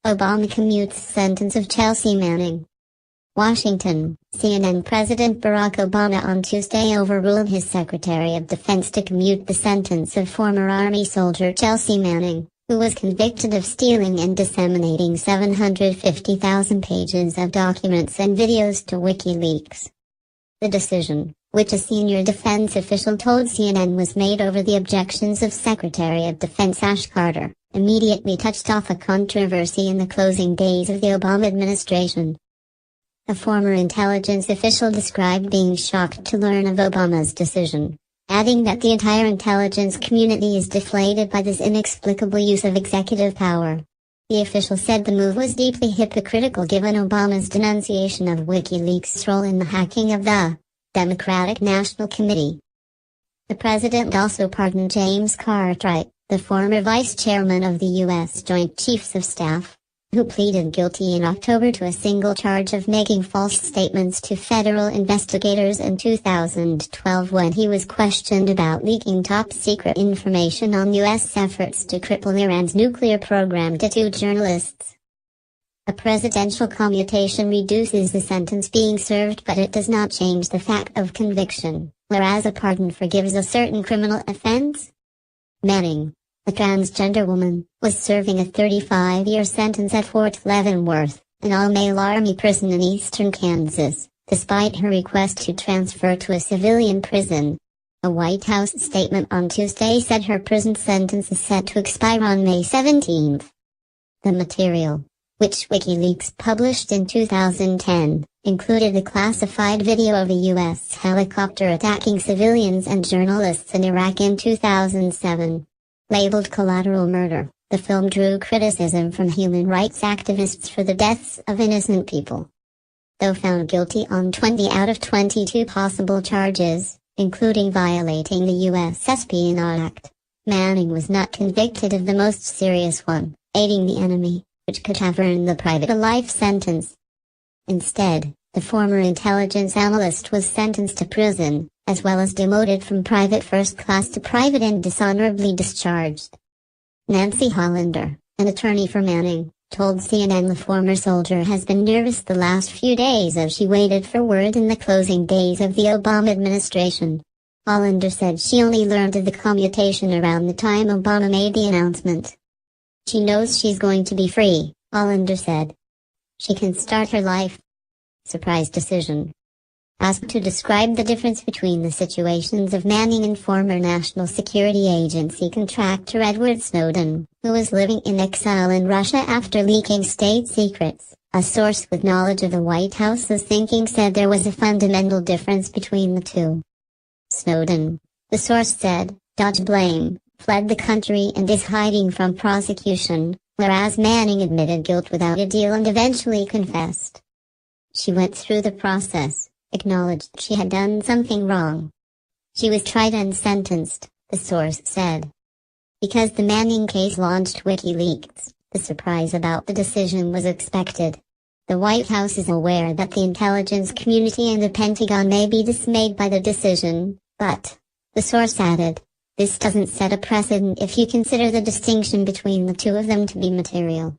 Obama commutes sentence of Chelsea Manning. Washington, CNN President Barack Obama on Tuesday overruled his Secretary of Defense to commute the sentence of former Army soldier Chelsea Manning, who was convicted of stealing and disseminating 750,000 pages of documents and videos to Wikileaks. The decision, which a senior defense official told CNN was made over the objections of Secretary of Defense Ash Carter, immediately touched off a controversy in the closing days of the Obama administration. A former intelligence official described being shocked to learn of Obama's decision, adding that the entire intelligence community is deflated by this inexplicable use of executive power. The official said the move was deeply hypocritical given Obama's denunciation of Wikileaks' role in the hacking of the Democratic National Committee. The president also pardoned James Cartwright, the former vice chairman of the U.S. Joint Chiefs of Staff, who pleaded guilty in October to a single charge of making false statements to federal investigators in 2012 when he was questioned about leaking top-secret information on U.S. efforts to cripple Iran's nuclear program to two journalists. A presidential commutation reduces the sentence being served, but it does not change the fact of conviction, whereas a pardon forgives a certain criminal offense. Manning, a transgender woman, was serving a 35-year sentence at Fort Leavenworth, an all-male Army prison in eastern Kansas, despite her request to transfer to a civilian prison. A White House statement on Tuesday said her prison sentence is set to expire on May 17. The material, which Wikileaks published in 2010, included a classified video of a U.S. helicopter attacking civilians and journalists in Iraq in 2007. Labeled collateral murder, the film drew criticism from human rights activists for the deaths of innocent people. Though found guilty on 20 out of 22 possible charges, including violating the U.S. Espionage Act, Manning was not convicted of the most serious one, aiding the enemy, which could have earned the private a life sentence. Instead, the former intelligence analyst was sentenced to prison, as well as demoted from private first class to private and dishonorably discharged. Nancy Hollander, an attorney for Manning, told CNN the former soldier has been nervous the last few days as she waited for word in the closing days of the Obama administration. Hollander said she only learned of the commutation around the time Obama made the announcement. She knows she's going to be free, Hollander said. She can start her life. Surprise decision. Asked to describe the difference between the situations of Manning and former National Security Agency contractor Edward Snowden, who was living in exile in Russia after leaking state secrets, a source with knowledge of the White House's thinking said there was a fundamental difference between the two. Snowden, the source said, dodged blame, fled the country and is hiding from prosecution, whereas Manning admitted guilt without a deal and eventually confessed. She went through the process, acknowledged she had done something wrong. She was tried and sentenced, the source said. Because the Manning case launched Wikileaks, the surprise about the decision was expected. The White House is aware that the intelligence community and the Pentagon may be dismayed by the decision, but, the source added, this doesn't set a precedent if you consider the distinction between the two of them to be material.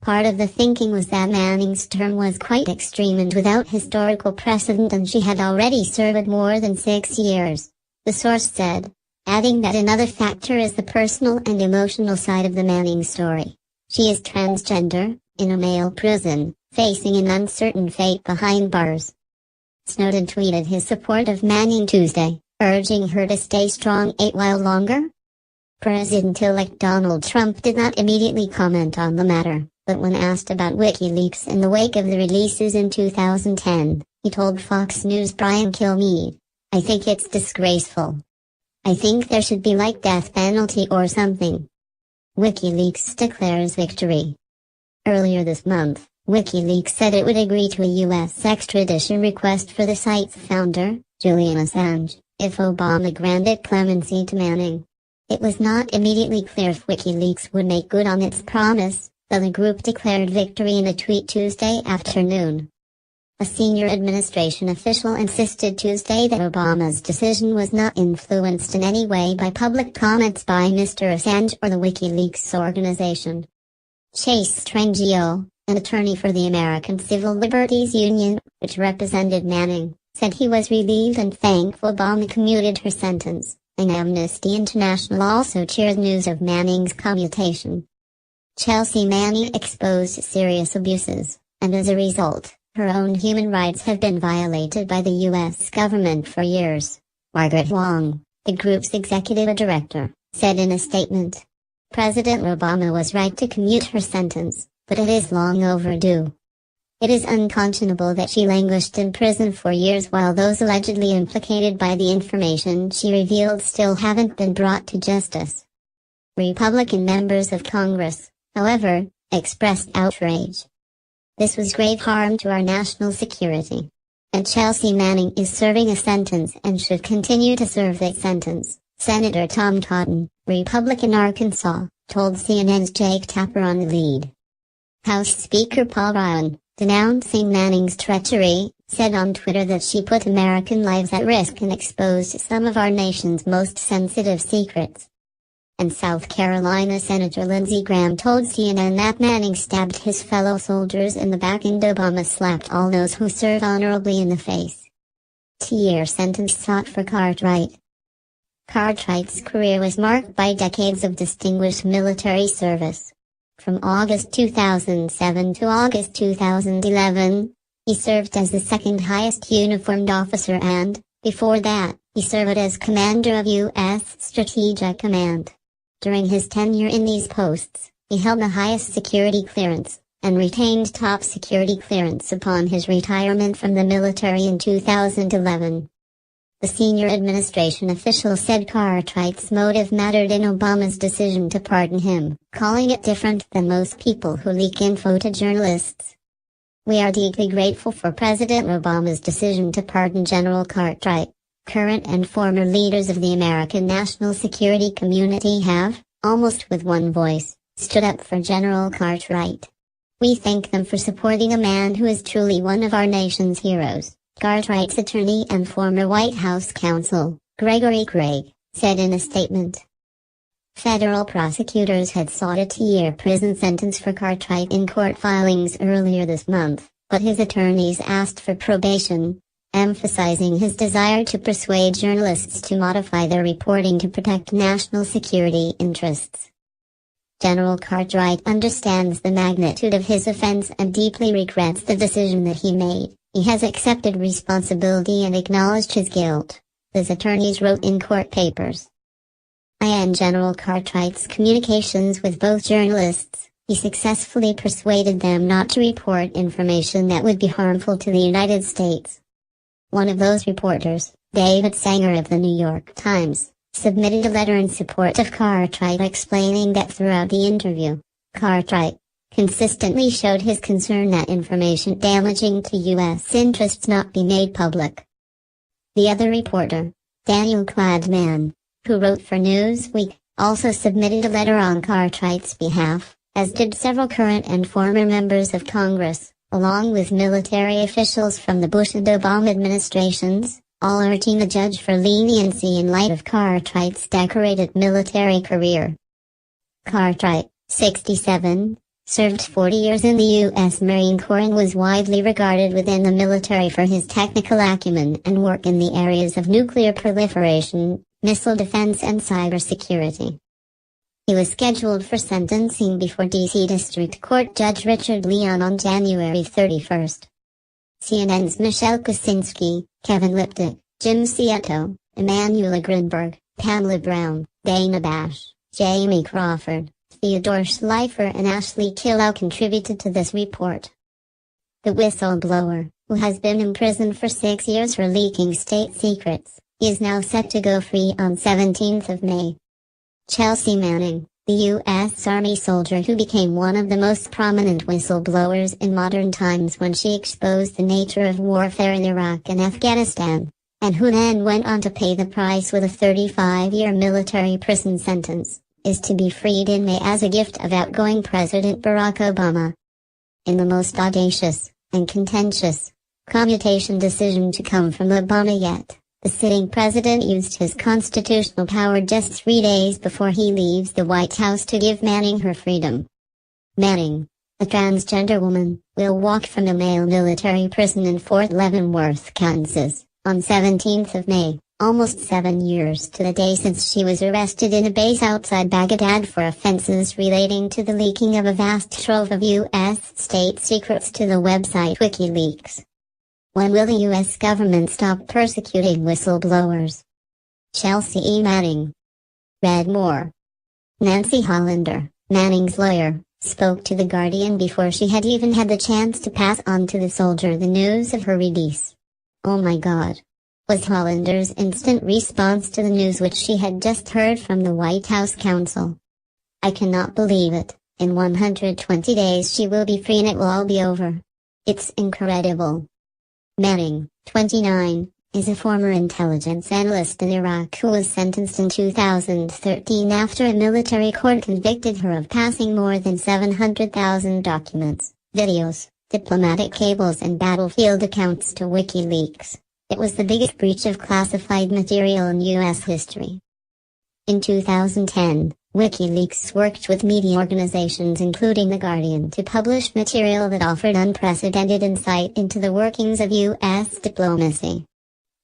Part of the thinking was that Manning's term was quite extreme and without historical precedent, and she had already served more than 6 years, the source said, adding that another factor is the personal and emotional side of the Manning story. She is transgender, in a male prison, facing an uncertain fate behind bars. Snowden tweeted his support of Manning Tuesday, urging her to stay strong a while longer. President-elect Donald Trump did not immediately comment on the matter, but when asked about Wikileaks in the wake of the releases in 2010, he told Fox News' Brian Kilmeade, I think it's disgraceful. I think there should be like death penalty or something. Wikileaks declares victory. Earlier this month, Wikileaks said it would agree to a U.S. extradition request for the site's founder, Julian Assange, if Obama granted clemency to Manning. It was not immediately clear if Wikileaks would make good on its promise, though the group declared victory in a tweet Tuesday afternoon. A senior administration official insisted Tuesday that Obama's decision was not influenced in any way by public comments by Mr. Assange or the Wikileaks organization. Chase Strangio, an attorney for the American Civil Liberties Union, which represented Manning, said he was relieved and thankful Obama commuted her sentence, and Amnesty International also cheered news of Manning's commutation. Chelsea Manning exposed serious abuses, and as a result, her own human rights have been violated by the U.S. government for years, Margaret Wong, the group's executive director, said in a statement. President Obama was right to commute her sentence, but it is long overdue. It is unconscionable that she languished in prison for years while those allegedly implicated by the information she revealed still haven't been brought to justice. Republican members of Congress, however, expressed outrage. This was grave harm to our national security. And Chelsea Manning is serving a sentence and should continue to serve that sentence, Senator Tom Cotton, Republican Arkansas, told CNN's Jake Tapper on the lead. House Speaker Paul Ryan, denouncing Manning's treachery, said on Twitter that she put American lives at risk and exposed some of our nation's most sensitive secrets. And South Carolina Senator Lindsey Graham told CNN that Manning stabbed his fellow soldiers in the back and Obama slapped all those who serve honorably in the face. 2-year sentence sought for Cartwright. Cartwright's career was marked by decades of distinguished military service. From August 2007 to August 2011, he served as the second highest uniformed officer and, before that, he served as commander of U.S. Strategic Command. During his tenure in these posts, he held the highest security clearance, and retained top security clearance upon his retirement from the military in 2011. The senior administration official said Cartwright's motive mattered in Obama's decision to pardon him, calling it different than most people who leak info to journalists. We are deeply grateful for President Obama's decision to pardon General Cartwright. Current and former leaders of the American national security community have, almost with one voice, stood up for General Cartwright. We thank them for supporting a man who is truly one of our nation's heroes, Cartwright's attorney and former White House counsel, Gregory Craig, said in a statement. Federal prosecutors had sought a 2-year prison sentence for Cartwright in court filings earlier this month, but his attorneys asked for probation, emphasizing his desire to persuade journalists to modify their reporting to protect national security interests. General Cartwright understands the magnitude of his offense and deeply regrets the decision that he made. He has accepted responsibility and acknowledged his guilt, his attorneys wrote in court papers. In General Cartwright's communications with both journalists, he successfully persuaded them not to report information that would be harmful to the United States. One of those reporters, David Sanger of the New York Times, submitted a letter in support of Cartwright explaining that throughout the interview, Cartwright consistently showed his concern that information damaging to U.S. interests not be made public. The other reporter, Daniel Cladman, who wrote for Newsweek, also submitted a letter on Cartwright's behalf, as did several current and former members of Congress, along with military officials from the Bush and Obama administrations, all urging the judge for leniency in light of Cartwright's decorated military career. Cartwright, 67, served 40 years in the U.S. Marine Corps and was widely regarded within the military for his technical acumen and work in the areas of nuclear proliferation, missile defense and cybersecurity. He was scheduled for sentencing before D.C. District Court Judge Richard Leon on January 31. CNN's Michelle Kosinski, Kevin Liptak, Jim Cieto, Emanuela Grinberg, Pamela Brown, Dana Bash, Jamie Crawford, Theodore Schleifer and Ashley Killow contributed to this report. The whistleblower, who has been imprisoned for 6 years for leaking state secrets, is now set to go free on 17th of May. Chelsea Manning, the U.S. Army soldier who became one of the most prominent whistleblowers in modern times when she exposed the nature of warfare in Iraq and Afghanistan, and who then went on to pay the price with a 35-year military prison sentence, is to be freed in May as a gift of outgoing President Barack Obama. In the most audacious and contentious commutation decision to come from Obama yet, the sitting president used his constitutional power just 3 days before he leaves the White House to give Manning her freedom. Manning, a transgender woman, will walk from a male military prison in Fort Leavenworth, Kansas, on 17th of May, almost 7 years to the day since she was arrested in a base outside Baghdad for offenses relating to the leaking of a vast trove of U.S. state secrets to the website Wikileaks. When will the U.S. government stop persecuting whistleblowers? Chelsea E. Manning. Read more. Nancy Hollander, Manning's lawyer, spoke to The Guardian before she had even had the chance to pass on to the soldier the news of her release. "Oh my God," was Hollander's instant response to the news which she had just heard from the White House counsel. "I cannot believe it. In 120 days she will be free and it will all be over. It's incredible." Manning, 29, is a former intelligence analyst in Iraq who was sentenced in 2013 after a military court convicted her of passing more than 700,000 documents, videos, diplomatic cables and battlefield accounts to Wikileaks. It was the biggest breach of classified material in U.S. history. In 2010, Wikileaks worked with media organizations including The Guardian to publish material that offered unprecedented insight into the workings of U.S. diplomacy.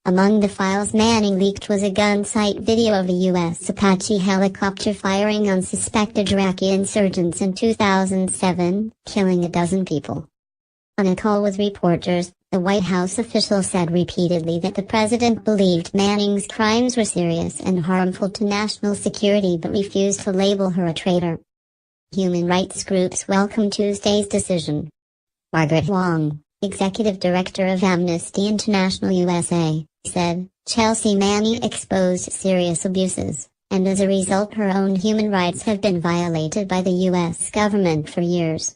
Among the files Manning leaked was a gun sight video of a U.S. Apache helicopter firing on suspected Iraqi insurgents in 2007, killing a dozen people. On a call with reporters, the White House official said repeatedly that the president believed Manning's crimes were serious and harmful to national security but refused to label her a traitor. Human rights groups welcomed Tuesday's decision. Margaret Wong, executive director of Amnesty International USA, said, "Chelsea Manning exposed serious abuses, and as a result her own human rights have been violated by the U.S. government for years."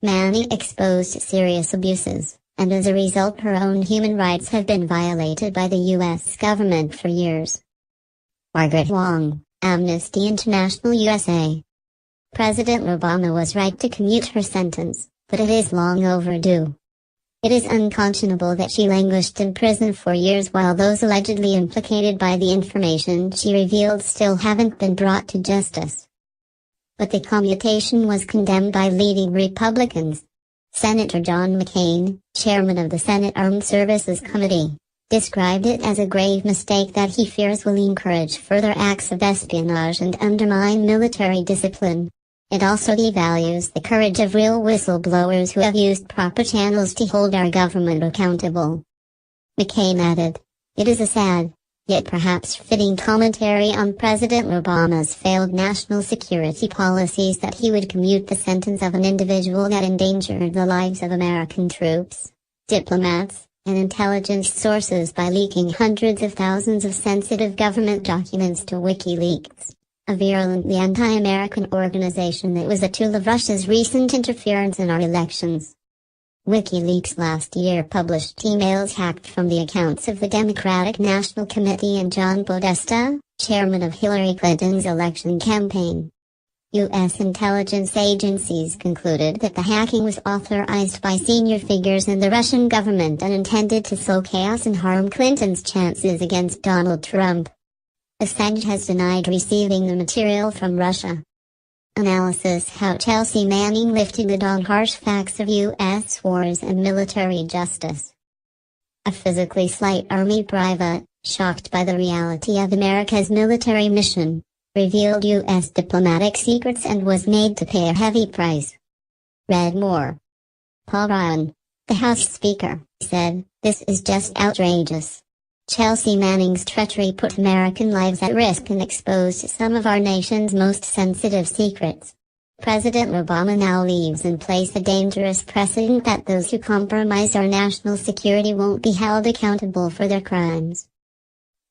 Manning exposed serious abuses, and as a result her own human rights have been violated by the U.S. government for years. Margaret Wong, Amnesty International USA. President Obama was right to commute her sentence, but it is long overdue. It is unconscionable that she languished in prison for years while those allegedly implicated by the information she revealed still haven't been brought to justice. But the commutation was condemned by leading Republicans. Senator John McCain, chairman of the Senate Armed Services Committee, described it as a grave mistake that he fears will encourage further acts of espionage and undermine military discipline. It also devalues the courage of real whistleblowers who have used proper channels to hold our government accountable. McCain added, "It is a sad, yet perhaps fitting commentary on President Obama's failed national security policies that he would commute the sentence of an individual that endangered the lives of American troops, diplomats, and intelligence sources by leaking hundreds of thousands of sensitive government documents to Wikileaks, a virulently anti-American organization that was a tool of Russia's recent interference in our elections." Wikileaks last year published emails hacked from the accounts of the Democratic National Committee and John Podesta, chairman of Hillary Clinton's election campaign. U.S. intelligence agencies concluded that the hacking was authorized by senior figures in the Russian government and intended to sow chaos and harm Clinton's chances against Donald Trump. Assange has denied receiving the material from Russia. Analysis: How Chelsea Manning lifted the dawn harsh facts of U.S. wars and military justice. A physically slight Army private, shocked by the reality of America's military mission, revealed U.S. diplomatic secrets and was made to pay a heavy price. Read more. Paul Ryan, the House Speaker, said, "This is just outrageous. Chelsea Manning's treachery put American lives at risk and exposed some of our nation's most sensitive secrets. President Obama now leaves in place a dangerous precedent that those who compromise our national security won't be held accountable for their crimes."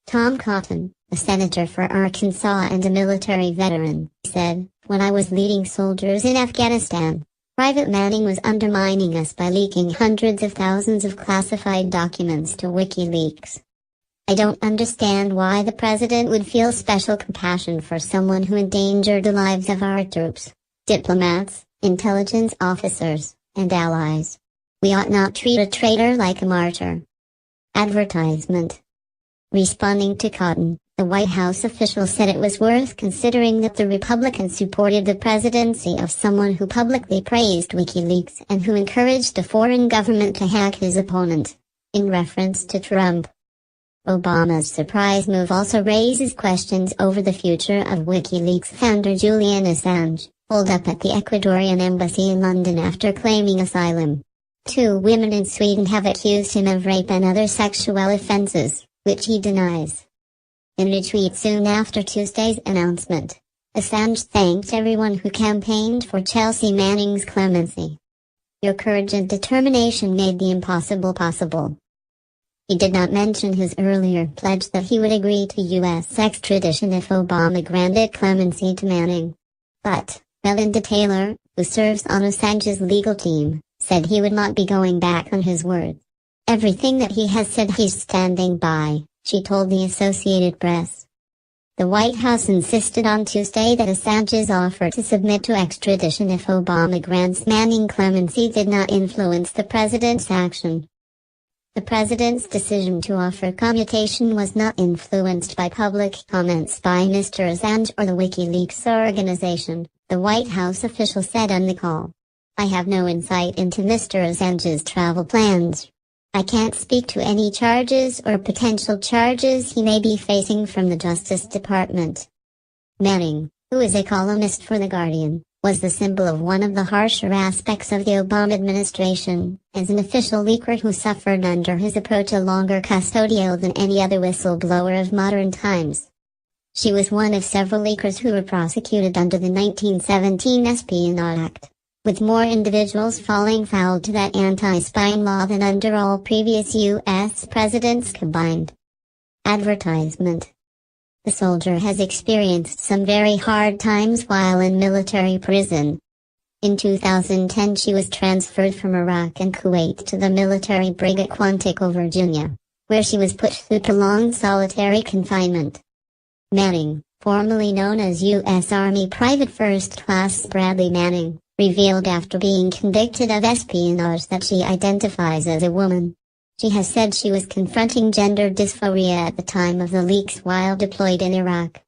Tom Cotton, a senator for Arkansas and a military veteran, said, "When I was leading soldiers in Afghanistan, Private Manning was undermining us by leaking hundreds of thousands of classified documents to Wikileaks. I don't understand why the president would feel special compassion for someone who endangered the lives of our troops, diplomats, intelligence officers, and allies. We ought not treat a traitor like a martyr." Advertisement. Responding to Cotton, The White House official said it was worth considering that the Republicans supported the presidency of someone who publicly praised Wikileaks and who encouraged a foreign government to hack his opponent, in reference to Trump. Obama's surprise move also raises questions over the future of Wikileaks founder Julian Assange, holed up at the Ecuadorian embassy in London after claiming asylum. 2 women in Sweden have accused him of rape and other sexual offenses, which he denies. In a tweet soon after Tuesday's announcement, Assange thanked everyone who campaigned for Chelsea Manning's clemency. "Your courage and determination made the impossible possible." He did not mention his earlier pledge that he would agree to U.S. extradition if Obama granted clemency to Manning. But Melinda Taylor, who serves on Assange's legal team, said he would not be going back on his word. "Everything that he has said he's standing by," she told the Associated Press. The White House insisted on Tuesday that Assange's offer to submit to extradition if Obama grants Manning clemency did not influence the president's action. The president's decision to offer commutation was not influenced by public comments by Mr. Assange or the Wikileaks organization, the White House official said on the call. "I have no insight into Mr. Assange's travel plans. I can't speak to any charges or potential charges he may be facing from the Justice Department." Manning, who is a columnist for The Guardian, was the symbol of one of the harsher aspects of the Obama administration, as an official leaker who suffered under his approach a longer custodial than any other whistleblower of modern times. She was one of several leakers who were prosecuted under the 1917 Espionage Act, with more individuals falling foul to that anti-spying law than under all previous U.S. presidents combined. Advertisement. The soldier has experienced some very hard times while in military prison. In 2010 she was transferred from Iraq and Kuwait to the military brig at Quantico, Virginia, where she was put through prolonged solitary confinement. Manning, formerly known as U.S. Army Private First Class Bradley Manning, revealed after being convicted of espionage that she identifies as a woman. She has said she was confronting gender dysphoria at the time of the leaks while deployed in Iraq.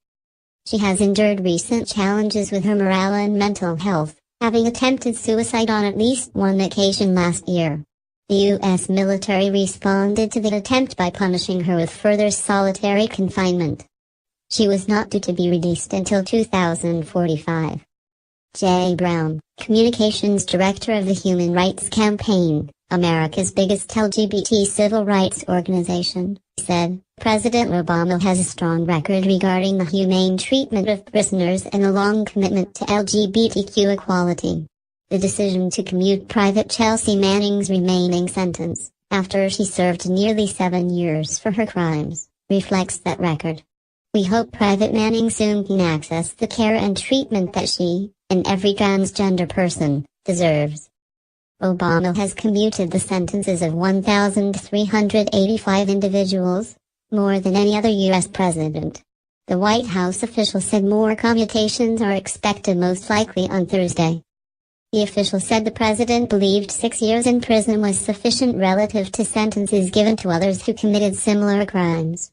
She has endured recent challenges with her morale and mental health, having attempted suicide on at least one occasion last year. The U.S. military responded to the attempt by punishing her with further solitary confinement. She was not due to be released until 2045. Jay Brown, Communications Director of the Human Rights Campaign, America's biggest LGBT civil rights organization, said, "President Obama has a strong record regarding the humane treatment of prisoners and a long commitment to LGBTQ equality. The decision to commute Private Chelsea Manning's remaining sentence, after she served nearly 7 years for her crimes, reflects that record. We hope Private Manning soon can access the care and treatment that she, and every transgender person, deserves." Obama has commuted the sentences of 1,385 individuals, more than any other U.S. president. The White House official said more commutations are expected most likely on Thursday. The official said the president believed 6 years in prison was sufficient relative to sentences given to others who committed similar crimes.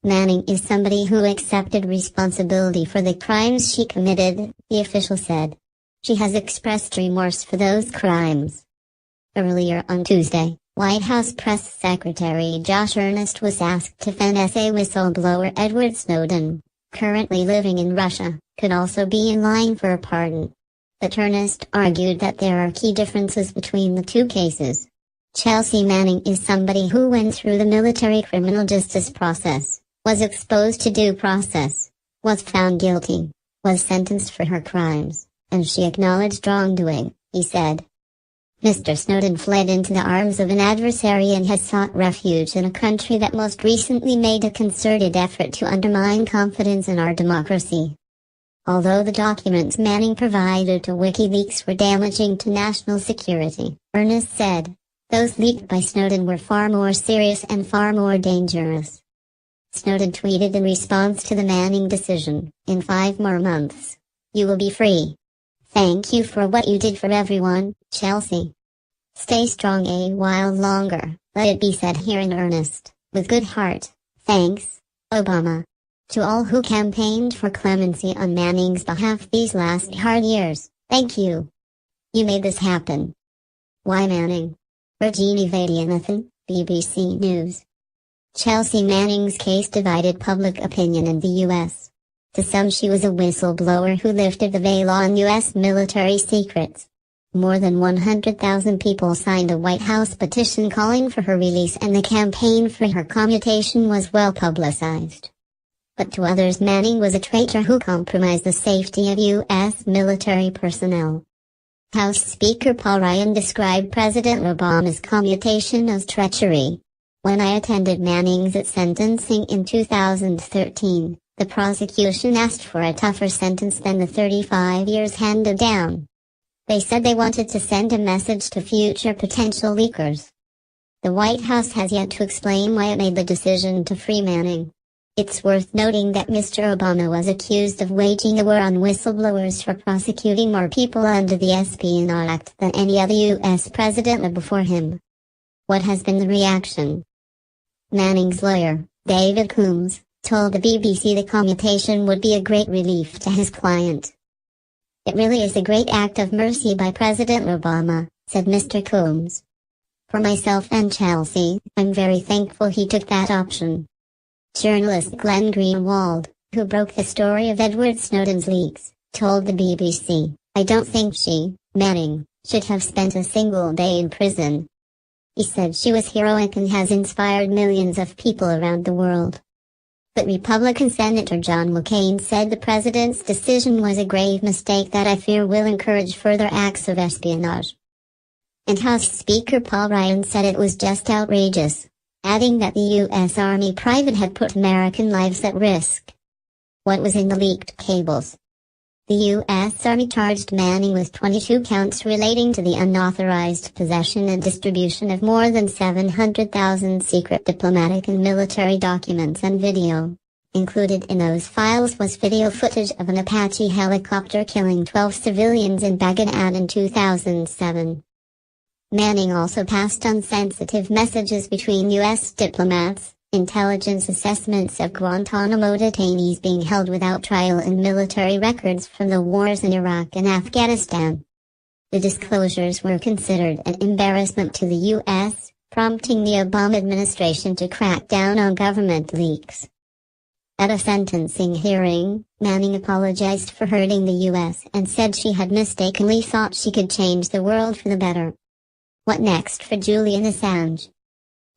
Manning is somebody who accepted responsibility for the crimes she committed, the official said. She has expressed remorse for those crimes. Earlier on Tuesday, White House Press Secretary Josh Earnest was asked to defend SA whistleblower Edward Snowden, currently living in Russia, could also be in line for a pardon. But Earnest argued that there are key differences between the two cases. Chelsea Manning is somebody who went through the military criminal justice process, was exposed to due process, was found guilty, was sentenced for her crimes, and she acknowledged wrongdoing, he said. Mr. Snowden fled into the arms of an adversary and has sought refuge in a country that most recently made a concerted effort to undermine confidence in our democracy. Although the documents Manning provided to WikiLeaks were damaging to national security, Earnest said, those leaked by Snowden were far more serious and far more dangerous. Snowden tweeted in response to the Manning decision, "In 5 more months, you will be free. Thank you for what you did for everyone, Chelsea. Stay strong a while longer, let it be said here in earnest, with good heart. Thanks, Obama." To all who campaigned for clemency on Manning's behalf these last hard years, thank you. You made this happen. Why Manning? Virginie Vaidyanathan, BBC News. Chelsea Manning's case divided public opinion in the U.S. To some, she was a whistleblower who lifted the veil on U.S. military secrets. More than 100,000 people signed a White House petition calling for her release, and the campaign for her commutation was well publicized. But to others, Manning was a traitor who compromised the safety of U.S. military personnel. House Speaker Paul Ryan described President Obama's commutation as treachery. When I attended Manning's sentencing in 2013, the prosecution asked for a tougher sentence than the 35 years handed down. They said they wanted to send a message to future potential leakers. The White House has yet to explain why it made the decision to free Manning. It's worth noting that Mr. Obama was accused of waging a war on whistleblowers for prosecuting more people under the Espionage Act than any other U.S. president before him. What has been the reaction? Manning's lawyer, David Combs, told the BBC the commutation would be a great relief to his client. It really is a great act of mercy by President Obama, said Mr. Combs. For myself and Chelsea, I'm very thankful he took that option. Journalist Glenn Greenwald, who broke the story of Edward Snowden's leaks, told the BBC, I don't think Manning, should have spent a single day in prison. He said she was heroic and has inspired millions of people around the world. But Republican Senator John McCain said the president's decision was a grave mistake that I fear will encourage further acts of espionage. And House Speaker Paul Ryan said it was just outrageous, adding that the U.S. Army private had put American lives at risk. What was in the leaked cables? The U.S. Army charged Manning with 22 counts relating to the unauthorized possession and distribution of more than 700,000 secret diplomatic and military documents and video. Included in those files was video footage of an Apache helicopter killing 12 civilians in Baghdad in 2007. Manning also passed on sensitive messages between U.S. diplomats, intelligence assessments of Guantanamo detainees being held without trial, and military records from the wars in Iraq and Afghanistan. The disclosures were considered an embarrassment to the U.S., prompting the Obama administration to crack down on government leaks. At a sentencing hearing, Manning apologized for hurting the U.S. and said she had mistakenly thought she could change the world for the better. What next for Julian Assange?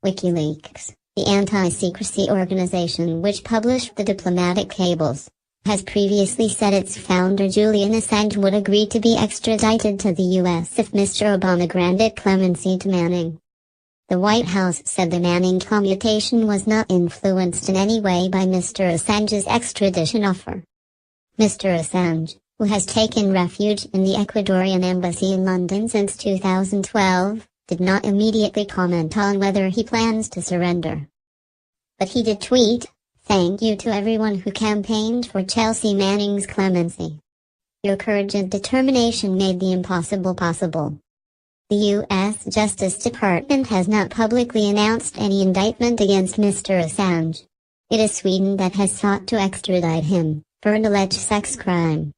Wikileaks, the anti-secrecy organization which published the diplomatic cables, has previously said its founder Julian Assange would agree to be extradited to the U.S. if Mr. Obama granted clemency to Manning. The White House said the Manning commutation was not influenced in any way by Mr. Assange's extradition offer. Mr. Assange, who has taken refuge in the Ecuadorian embassy in London since 2012, did not immediately comment on whether he plans to surrender. But he did tweet, "Thank you to everyone who campaigned for Chelsea Manning's clemency. Your courage and determination made the impossible possible." The U.S. Justice Department has not publicly announced any indictment against Mr. Assange. It is Sweden that has sought to extradite him for an alleged sex crime.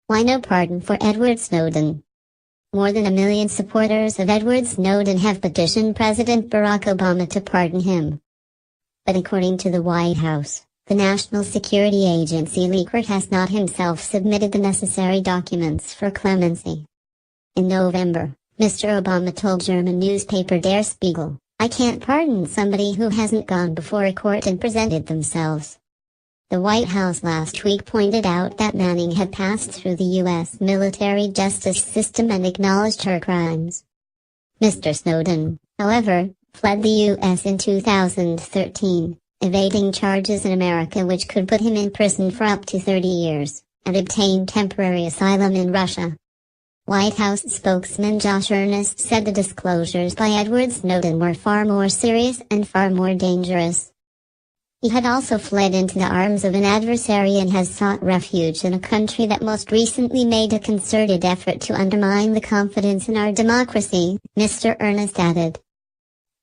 Why no pardon for Edward Snowden? More than 1 million supporters of Edward Snowden have petitioned President Barack Obama to pardon him. But according to the White House, the National Security Agency leaker has not himself submitted the necessary documents for clemency. In November, Mr. Obama told German newspaper Der Spiegel, "I can't pardon somebody who hasn't gone before a court and presented themselves." The White House last week pointed out that Manning had passed through the U.S. military justice system and acknowledged her crimes. Mr. Snowden, however, fled the U.S. in 2013, evading charges in America which could put him in prison for up to 30 years, and obtained temporary asylum in Russia. White House spokesman Josh Earnest said the disclosures by Edward Snowden were far more serious and far more dangerous. He had also fled into the arms of an adversary and has sought refuge in a country that most recently made a concerted effort to undermine the confidence in our democracy, Mr. Earnest added.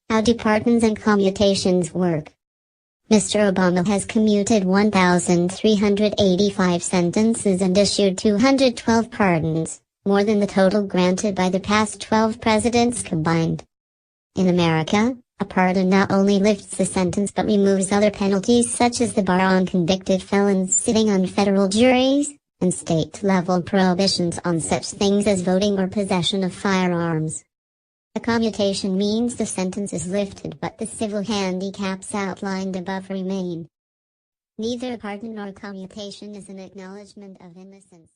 How do pardons and commutations work? Mr. Obama has commuted 1,385 sentences and issued 212 pardons, more than the total granted by the past 12 presidents combined. In America, a pardon not only lifts the sentence but removes other penalties such as the bar on convicted felons sitting on federal juries, and state-level prohibitions on such things as voting or possession of firearms. A commutation means the sentence is lifted but the civil handicaps outlined above remain. Neither pardon nor commutation is an acknowledgement of innocence.